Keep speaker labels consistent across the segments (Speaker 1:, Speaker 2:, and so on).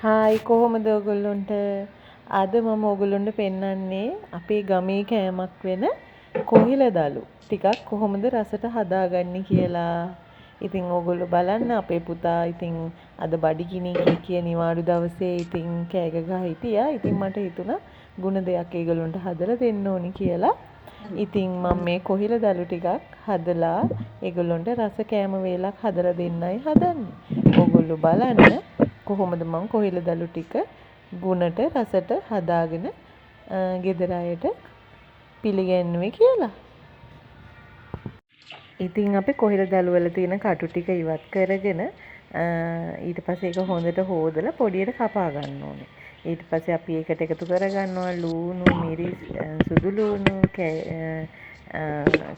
Speaker 1: Hi කොහොමද ඔයගොල්ලන්ට අද මම ඔයගොල්ලන්ට පෙන්වන්නේ අපේ ගමේ කෑමක් වෙන කොහිල දළු ටිකක් කොහොමද රසට හදාගන්නේ කියලා. ඉතින් ඔයගොල්ලෝ බලන්න අපේ පුතා ඉතින් අද බඩගිනි කිය නිවාඩු දවසේ ඉතින් කෑග ගහ හිටියා. ඉතින් මට හිතුණා ගුණ දෙයක් ඒගොල්ලන්ට හදලා දෙන්න ඕනි කියලා. ඉතින් මම මේ කොහිල දළු ටිකක් හදලා ඒගොල්ලන්ට රස කෑම වේලක් හදලා දෙන්නයි හදන්නේ. ඔයගොල්ලෝ බලන්න කොහොමද මම කොහිල දළු ටික ගුණට රසට හදාගෙන ගෙදර අයට පිළිගැන්නුවේ කියලා. ඉතින් අපි කොහිල දළු වල තියෙන කටු ටික ඉවත් කරගෙන ඊට පස්සේ ඒක හොඳට හොදලා පොඩියට කපා ගන්න ඕනේ. ඊට පස්සේ අපි ඒකට එකතු කරගන්නවා ලූණු, මිරිස්, සුදු ලූණු,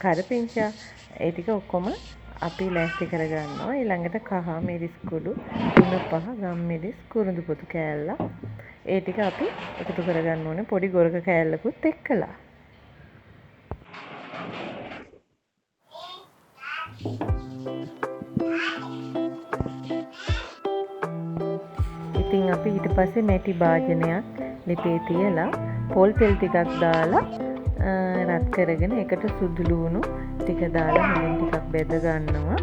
Speaker 1: කරපිංචා ඒ ටික ඔක්කොම අපි ලෑස්ති කරගන්නවා. ඊළඟට කහ මිරිස් කුඩු, තුන පහ ගම් මිරිස්, කුරුඳු පොතු කෑල්ල ඒ ටික අපි එකතු කරගන්න ඕනේ පොඩි ගොරක කෑල්ලකුත් එක්කලා. ඉතින් අපි ඊට පස්සේ මැටි භාජනයක් ලිපේ තියලා පොල් තෙල් ටිකක් දාලා රත් කරගෙන ඒකට සුදු ලූණු ටික දාලා හොඳින් ටිකක් බෙද ගන්නවා.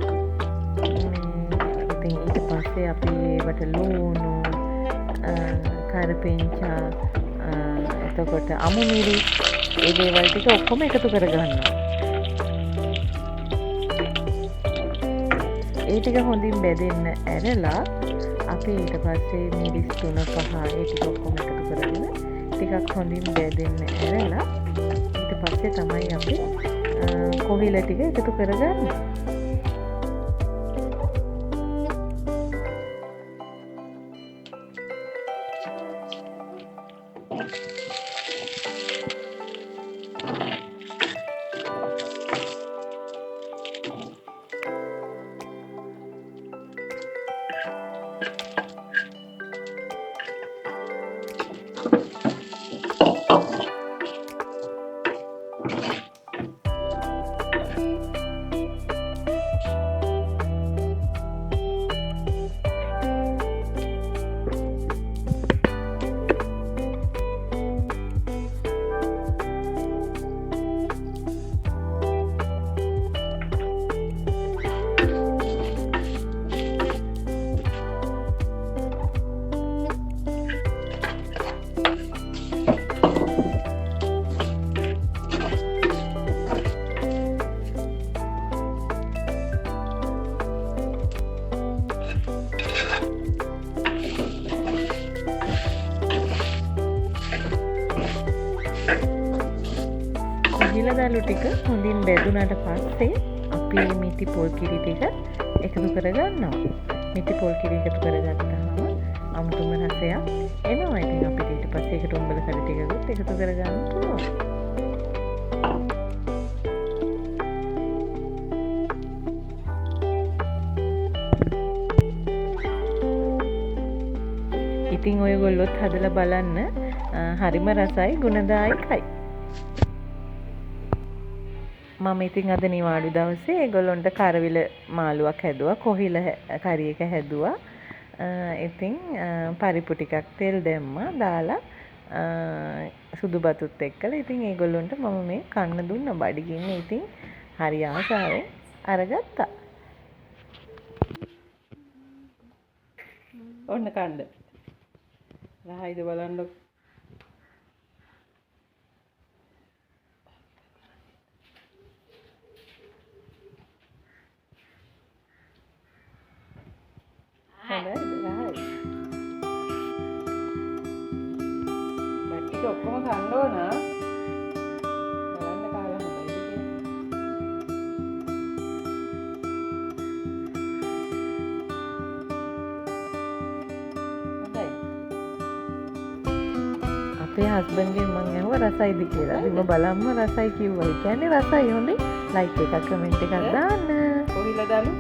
Speaker 1: ඉතින් ඊට පස්සේ අපි ඒවට ලූණු, කරපිංචා, එතකොට අමු මිරිස් ඒ දේවල් ටික ඔක්කොම එකතු කරගන්නවා. ඒ ටික හොඳින් බෙදෙන්න ඇරලා අපි ඊට පස්සේ මිරිස් 3-5 ඒ ටික ඔක්කොම එකතු කරගෙන ටිකක් හොඳින් බෙදෙන්න ඇරලා ඊට පස්සේ තමයි අපි කොහිල ටික එකතු කරගන්නේ. කොහිල දළු ටික හොඳින් බෙදුනට පස්සේ අපි මිටි පොල් කිරි ටික එකතු කරගන්නවා. මිටි පොල් කිරි එකතු කරගත්තාම අමුතුම රසයක් එනවා. ඉතින් අපිට ඊට පස්සේ ඒකට උඹල කඩ ටිකකුත් එකතු කරගන්න පුළුවන්. ඉතින් ඔයගොල්ලොත් හදලා බලන්න හරිම රසයි ගුණදායකයි. මම ඉතින් අද නිවාඩු දවසේ ඒගොල්ලොන්ට කරවිල මාළුවක් හැදුවා, කොහිල කරි එක හැදුවා. ඉතින් පරිප්පු ටිකක් තෙල් දැම්මා දාලා සුදු බතුත් එක්කලා ඉතින් ඒගොල්ලොන්ට මම මේ කන්න දුන්නා බඩගින්න. ඉතින් හරි ආසාවෙන් අරගත්තා. ඔන්න කන්න. රහයිද බලන්න. බට්ටික ඔක්කොම කන්න ඕන. බලන්න කාලා හොඳයිද කියලා. හොඳයි. අපේ හස්බන්ඩ්ගෙන් මං ඇහුවා රසයිද කියලා. ඉතින් බලන්න රසයි කිව්වා. ඒ කියන්නේ රසයි. හොඳයි. ලයික් එකක් කමෙන්ට් එකක් දාන්න. කොහිල දළු